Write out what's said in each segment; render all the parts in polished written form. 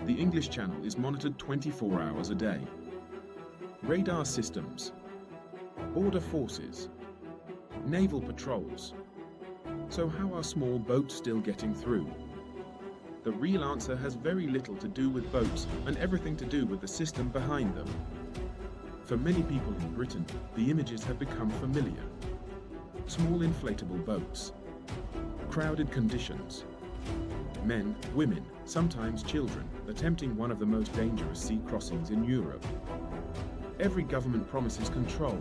the English Channel is monitored 24 hours a day. Radar systems, border forces, naval patrols. So how are small boats still getting through? The real answer has very little to do with boats and everything to do with the system behind them. For many people in Britain, the images have become familiar. Small inflatable boats, crowded conditions, men, women, sometimes children, attempting one of the most dangerous sea crossings in Europe. Every government promises control.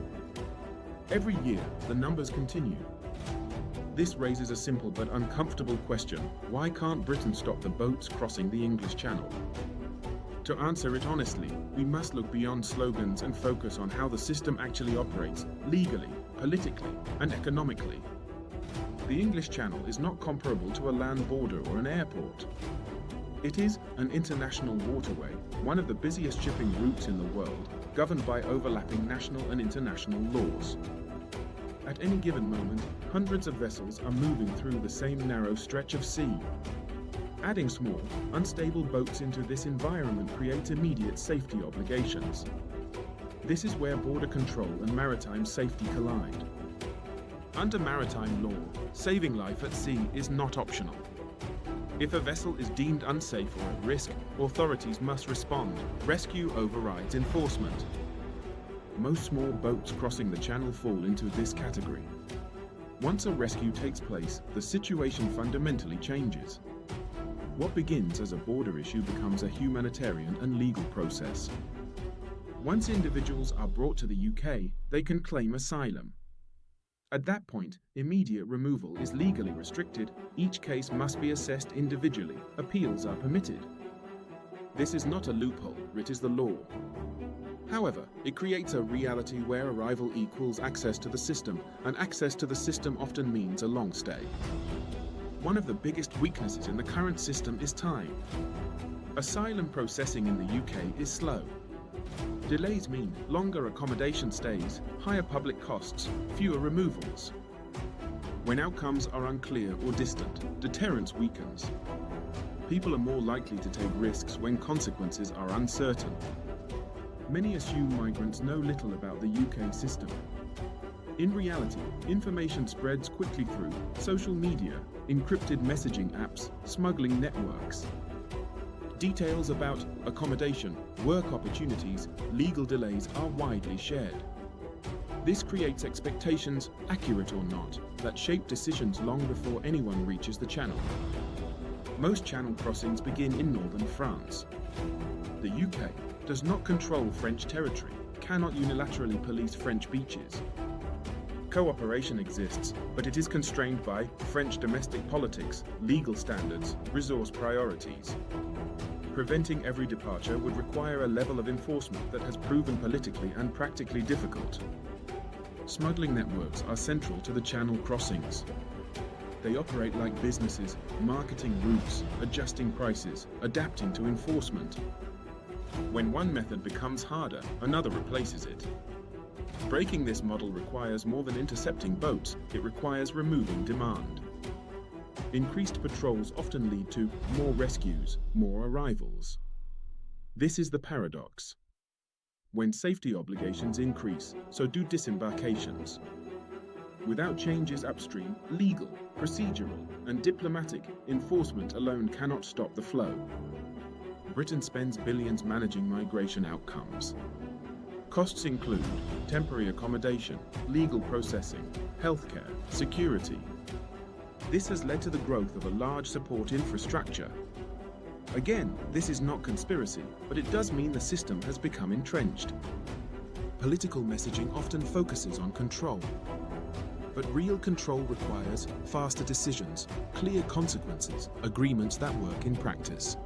Every year, the numbers continue. This raises a simple but uncomfortable question: why can't Britain stop the boats crossing the English Channel? To answer it honestly, we must look beyond slogans and focus on how the system actually operates, legally, politically, and economically. The English Channel is not comparable to a land border or an airport. It is an international waterway, one of the busiest shipping routes in the world, governed by overlapping national and international laws. At any given moment, hundreds of vessels are moving through the same narrow stretch of sea. Adding small, unstable boats into this environment creates immediate safety obligations. This is where border control and maritime safety collide. Under maritime law, saving life at sea is not optional. If a vessel is deemed unsafe or at risk, authorities must respond. Rescue overrides enforcement. Most small boats crossing the channel fall into this category. Once a rescue takes place, the situation fundamentally changes. What begins as a border issue becomes a humanitarian and legal process. Once individuals are brought to the UK, they can claim asylum. At that point, immediate removal is legally restricted. Each case must be assessed individually. Appeals are permitted. This is not a loophole, it is the law. However, it creates a reality where arrival equals access to the system, and access to the system often means a long stay. One of the biggest weaknesses in the current system is time. Asylum processing in the UK is slow. Delays mean longer accommodation stays, higher public costs, fewer removals. When outcomes are unclear or distant, deterrence weakens. People are more likely to take risks when consequences are uncertain. Many assume migrants know little about the UK system. In reality, information spreads quickly through social media, encrypted messaging apps, smuggling networks. Details about accommodation, work opportunities, legal delays are widely shared. This creates expectations, accurate or not, that shape decisions long before anyone reaches the channel. Most channel crossings begin in northern France. The UK does not control French territory, cannot unilaterally police French beaches. Cooperation exists, but it is constrained by French domestic politics, legal standards, resource priorities. Preventing every departure would require a level of enforcement that has proven politically and practically difficult. Smuggling networks are central to the channel crossings. They operate like businesses, marketing routes, adjusting prices, adapting to enforcement. When one method becomes harder, another replaces it. Breaking this model requires more than intercepting boats, it requires removing demand. Increased patrols often lead to more rescues, more arrivals. This is the paradox. When safety obligations increase, so do disembarkations. Without changes upstream, legal, procedural, and diplomatic enforcement alone cannot stop the flow. Britain spends billions managing migration outcomes. Costs include temporary accommodation, legal processing, healthcare, security. This has led to the growth of a large support infrastructure. Again, this is not conspiracy, but it does mean the system has become entrenched. Political messaging often focuses on control. But real control requires faster decisions, clear consequences, agreements that work in practice.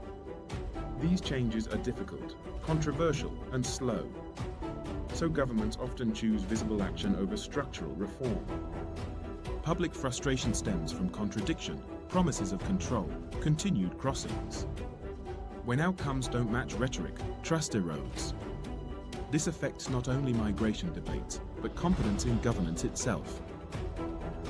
These changes are difficult, controversial, and slow. So governments often choose visible action over structural reform. Public frustration stems from contradiction, promises of control, continued crossings. When outcomes don't match rhetoric, trust erodes. This affects not only migration debates, but confidence in governance itself.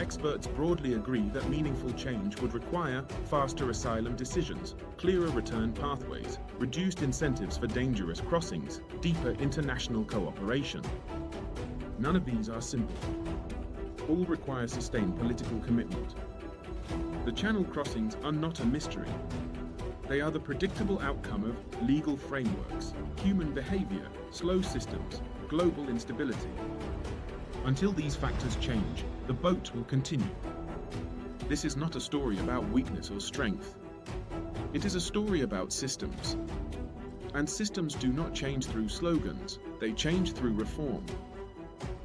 Experts broadly agree that meaningful change would require faster asylum decisions, clearer return pathways, reduced incentives for dangerous crossings, deeper international cooperation. None of these are simple. All require sustained political commitment. The Channel crossings are not a mystery. They are the predictable outcome of legal frameworks, human behavior, slow systems, global instability. Until these factors change, the boat will continue. This is not a story about weakness or strength. It is a story about systems. And systems do not change through slogans, they change through reform.